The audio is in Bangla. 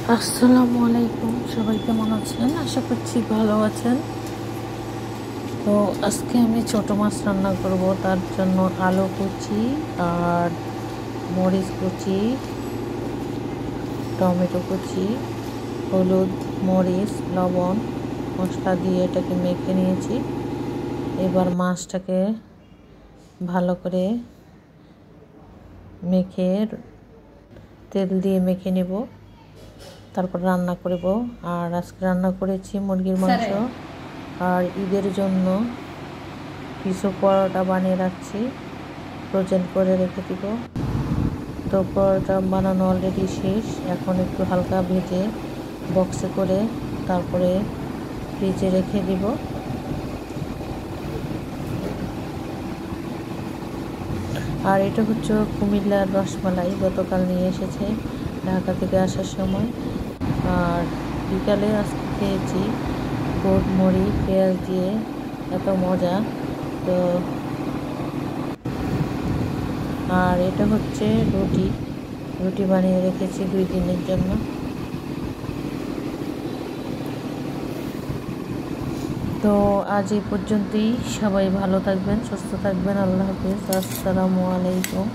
আসসালামু আলাইকুম, সবাই কেমন আছেন? আশা করছি ভালো আছেন। তো আজকে আমি ছোট মাছ রান্না করব। তার জন্য আলু কুচি আর মরিচ কুচি, টমেটো কুচি, হলুদ, মরিচ, লবণ, মশলা দিয়ে এটাকে মেখে নিয়েছি। এবার মাছটাকে ভালো করে মেখে তেল দিয়ে মেখে নেব, তারপর রান্না করব। আর আজকে রান্না করেছি মুরগির মাংস, আর ঈদের জন্য কিছু পরোটা বানিয়ে রাখছি, ফ্রোজেন করে রেখে দিব। তো পরোটা বানানো অলরেডি শেষ, এখন একটু হালকা ভেজে বক্সে করে তারপরে ফ্রিজে রেখে দিব। আর এটা হচ্ছে কুমিল্লার রসমালাই, গতকাল নিয়ে এসেছে ঢাকা থেকে আসার সময়। আর বিকালে আজকে খেয়েছি গোট মুড়ি পেঁয়াজ দিয়ে, এত মজা। তো আর এটা হচ্ছে রুটি বানিয়ে রেখেছি 2 দিনের জন্য। তো আজ এই পর্যন্তই। সবাই ভালো থাকবেন, সুস্থ থাকবেন। আল্লাহ হাফিজ। আসসালামু আলাইকুম।